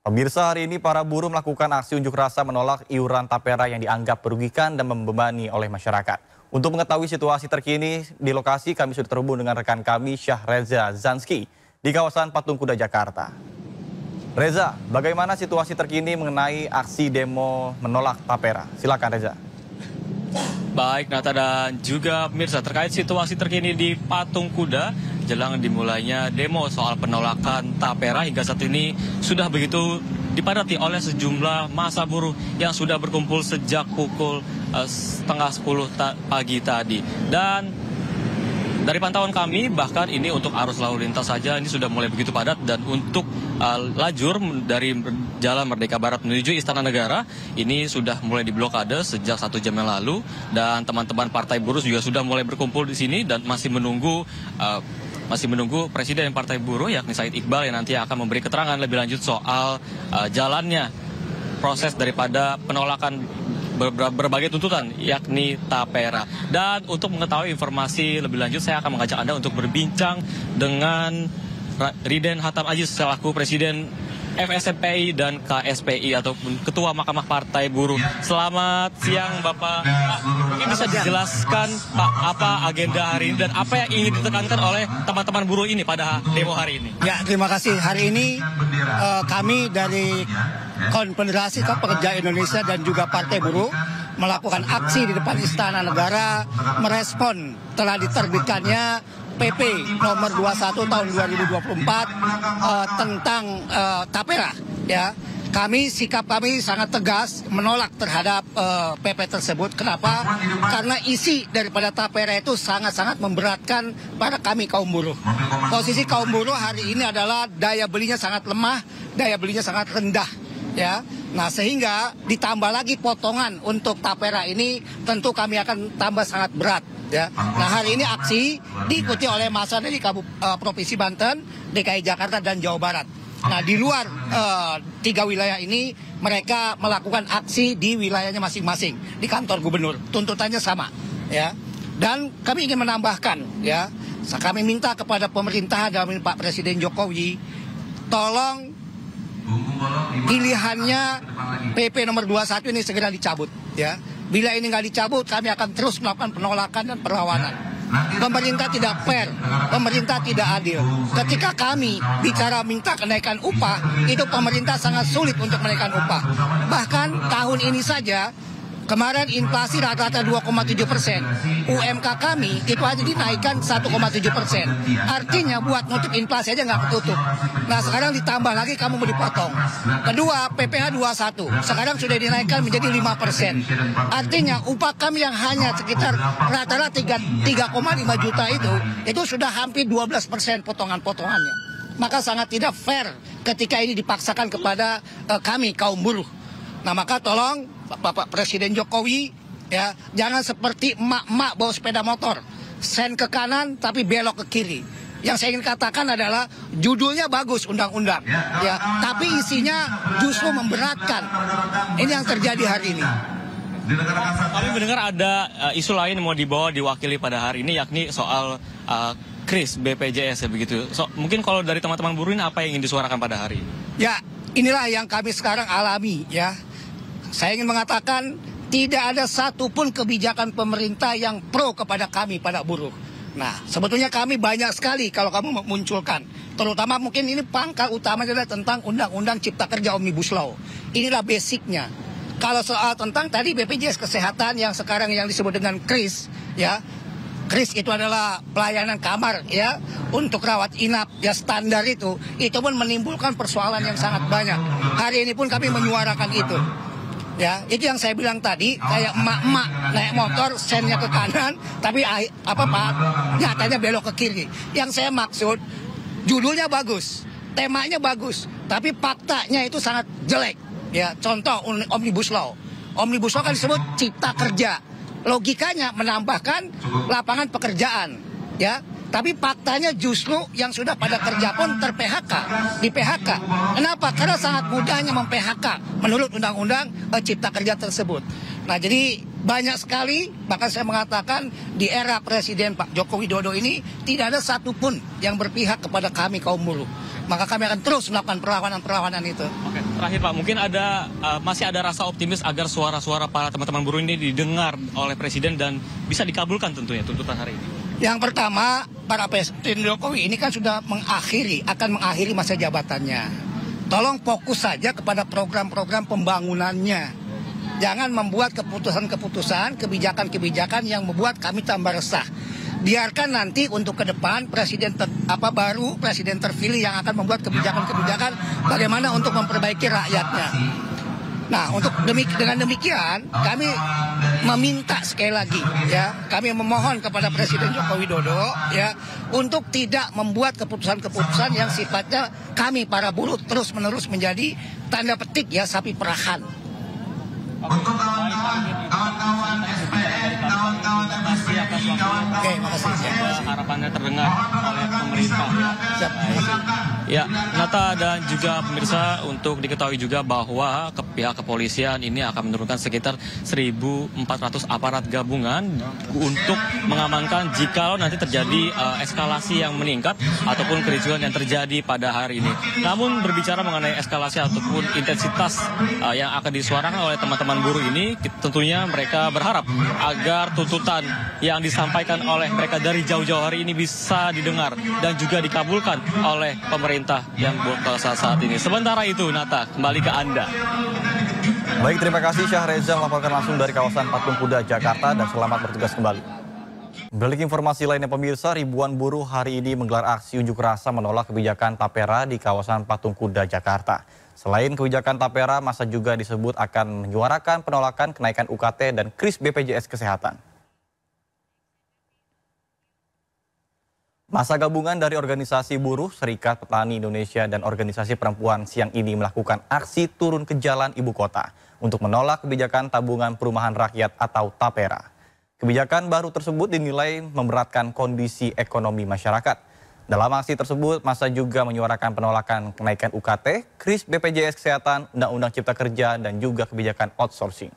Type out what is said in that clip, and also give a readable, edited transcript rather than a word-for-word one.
Pemirsa, hari ini para buruh melakukan aksi unjuk rasa menolak iuran tapera yang dianggap merugikan dan membebani oleh masyarakat. Untuk mengetahui situasi terkini di lokasi, kami sudah terhubung dengan rekan kami Syahreza Zanski di kawasan Patung Kuda, Jakarta. Reza, bagaimana situasi terkini mengenai aksi demo menolak tapera? Silakan Reza. Baik, Nata dan juga pemirsa, terkait situasi terkini di Patung Kuda jelang dimulainya demo soal penolakan tapera hingga saat ini sudah begitu dipadati oleh sejumlah massa buruh yang sudah berkumpul sejak pukul setengah 10 pagi tadi. Dan dari pantauan kami, bahkan ini untuk arus lalu lintas saja ini sudah mulai begitu padat, dan untuk lajur dari Jalan Merdeka Barat menuju Istana Negara ini sudah mulai diblokade sejak 1 jam yang lalu, dan teman-teman Partai Buruh juga sudah mulai berkumpul di sini dan masih menunggu Presiden Partai Buruh yakni Said Iqbal yang nanti akan memberi keterangan lebih lanjut soal jalannya proses daripada penolakan berbagai tuntutan yakni tapera. Dan untuk mengetahui informasi lebih lanjut, saya akan mengajak Anda untuk berbincang dengan Riden Hatam Aziz selaku Presiden FSMPI dan KSPI ataupun Ketua Mahkamah Partai Buruh. Selamat siang Bapak. Mungkin bisa dijelaskan Pak, apa agenda hari ini dan apa yang ingin ditekankan oleh teman-teman buruh ini pada demo hari ini? Ya, terima kasih. Hari ini kami dari Konfederasi Pekerja Indonesia dan juga Partai Buruh melakukan aksi di depan Istana Negara merespon telah diterbitkannya PP nomor 21 tahun 2024 tentang tapera. Ya, sikap kami sangat tegas menolak terhadap PP tersebut. Kenapa? Karena isi daripada tapera itu sangat-sangat memberatkan pada kami kaum buruh. Posisi kaum buruh hari ini adalah daya belinya sangat lemah, daya belinya sangat rendah. Ya, nah sehingga ditambah lagi potongan untuk tapera ini tentu kami akan tambah sangat berat. Ya, nah hari ini aksi diikuti oleh massa dari Provinsi Banten, DKI Jakarta dan Jawa Barat. Nah di luar 3 wilayah ini mereka melakukan aksi di wilayahnya masing-masing di kantor gubernur. Tuntutannya sama, ya. Dan kami ingin menambahkan, ya, kami minta kepada pemerintah dalam ini Pak Presiden Jokowi, tolong pilihannya PP nomor 21 ini segera dicabut, ya. Bila ini nggak dicabut, kami akan terus melakukan penolakan dan perlawanan. Pemerintah tidak fair, pemerintah tidak adil. Ketika kami bicara minta kenaikan upah, itu pemerintah sangat sulit untuk menaikkan upah. Bahkan tahun ini saja, kemarin inflasi rata-rata 2,7%. UMK kami itu aja dinaikkan 1,7%. Artinya buat nutup inflasi aja nggak ketutup. Nah sekarang ditambah lagi kamu mau dipotong. Kedua, PPh 21 sekarang sudah dinaikkan menjadi 5%. Artinya upah kami yang hanya sekitar rata-rata 3,5 juta itu sudah hampir 12% potongan-potongannya. Maka sangat tidak fair ketika ini dipaksakan kepada kami kaum buruh. Nah maka tolong Bapak Presiden Jokowi, ya, jangan seperti emak-emak bawa sepeda motor, sen ke kanan tapi belok ke kiri. Yang saya ingin katakan adalah judulnya bagus undang-undang, ya, tapi isinya justru memberatkan. Ini yang terjadi hari ini. Kami mendengar ada isu lain yang mau dibawa diwakili pada hari ini, yakni soal KRIS BPJS, ya begitu. Mungkin kalau dari teman-teman buruh ini apa yang ingin disuarakan pada hari ini? Ya, inilah yang kami sekarang alami, ya. Saya ingin mengatakan tidak ada satupun kebijakan pemerintah yang pro kepada kami, pada buruh. Nah, sebetulnya kami banyak sekali kalau kamu munculkan. Terutama mungkin ini pangkal utamanya adalah tentang Undang-Undang Cipta Kerja Omnibus Law. Inilah basicnya. Kalau soal tentang tadi BPJS Kesehatan yang sekarang yang disebut dengan KRIS, ya. KRIS itu adalah pelayanan kamar, ya, untuk rawat inap, ya, standar itu pun menimbulkan persoalan yang sangat banyak. Hari ini pun kami menyuarakan itu. Ya, itu yang saya bilang tadi, kayak emak-emak naik motor sennya ke kanan, tapi nyatanya belok ke kiri. Yang saya maksud, judulnya bagus, temanya bagus, tapi faktanya itu sangat jelek. Ya, contoh Omnibus Law. Omnibus Law kan disebut Cipta Kerja. Logikanya menambahkan lapangan pekerjaan, ya. Tapi faktanya justru yang sudah pada kerja pun ter-PHK, di PHK. Kenapa? Karena sangat mudahnya mem-PHK menurut Undang-Undang Cipta Kerja tersebut. Nah jadi banyak sekali, bahkan saya mengatakan di era Presiden Pak Joko Widodo ini tidak ada satupun yang berpihak kepada kami kaum buruh. maka kami akan terus melakukan perlawanan-perlawanan itu. Oke, terakhir Pak, mungkin masih ada rasa optimis agar suara-suara para teman-teman buruh ini didengar oleh Presiden dan bisa dikabulkan tentunya tuntutan hari ini. Yang pertama, para Presiden Jokowi ini kan sudah akan mengakhiri masa jabatannya. Tolong fokus saja kepada program-program pembangunannya. Jangan membuat keputusan-keputusan, kebijakan-kebijakan yang membuat kami tambah resah. Biarkan nanti untuk ke depan presiden terpilih yang akan membuat kebijakan-kebijakan bagaimana untuk memperbaiki rakyatnya. Nah, dengan demikian kami meminta sekali lagi kami memohon kepada Presiden Joko Widodo untuk tidak membuat keputusan-keputusan yang sifatnya kami para buruh terus-menerus menjadi tanda petik sapi perahan. Untuk kawan-kawan SPN, kawan-kawan MSPI, Oke, makasih. Harapannya terdengar oleh pemerintah. Ya, Nata dan juga pemirsa, untuk diketahui juga bahwa pihak kepolisian ini akan menurunkan sekitar 1.400 aparat gabungan untuk mengamankan jika nanti terjadi eskalasi yang meningkat ataupun kericuhan yang terjadi pada hari ini. Namun berbicara mengenai eskalasi ataupun intensitas yang akan disuarakan oleh teman-teman buruh ini, tentunya mereka berharap agar tuntutan yang disampaikan oleh mereka dari jauh-jauh hari ini bisa didengar dan juga dikabulkan oleh pemerintah yang berkuasa saat ini. Sementara itu, Nata, kembali ke Anda. Baik, terima kasih Syahreza melaporkan langsung dari kawasan Patung Kuda, Jakarta, dan selamat bertugas kembali. Beralik informasi lainnya pemirsa, ribuan buruh hari ini menggelar aksi unjuk rasa menolak kebijakan Tapera di kawasan Patung Kuda, Jakarta. Selain kebijakan Tapera, masa juga disebut akan menyuarakan penolakan kenaikan UKT dan kris BPJS Kesehatan. Masa gabungan dari organisasi buruh, Serikat Petani Indonesia, dan organisasi perempuan siang ini melakukan aksi turun ke jalan ibu kota untuk menolak kebijakan tabungan perumahan rakyat atau Tapera. Kebijakan baru tersebut dinilai memberatkan kondisi ekonomi masyarakat. Dalam aksi tersebut, masa juga menyuarakan penolakan kenaikan UKT, kris BPJS Kesehatan, Undang-Undang Cipta Kerja, dan juga kebijakan outsourcing.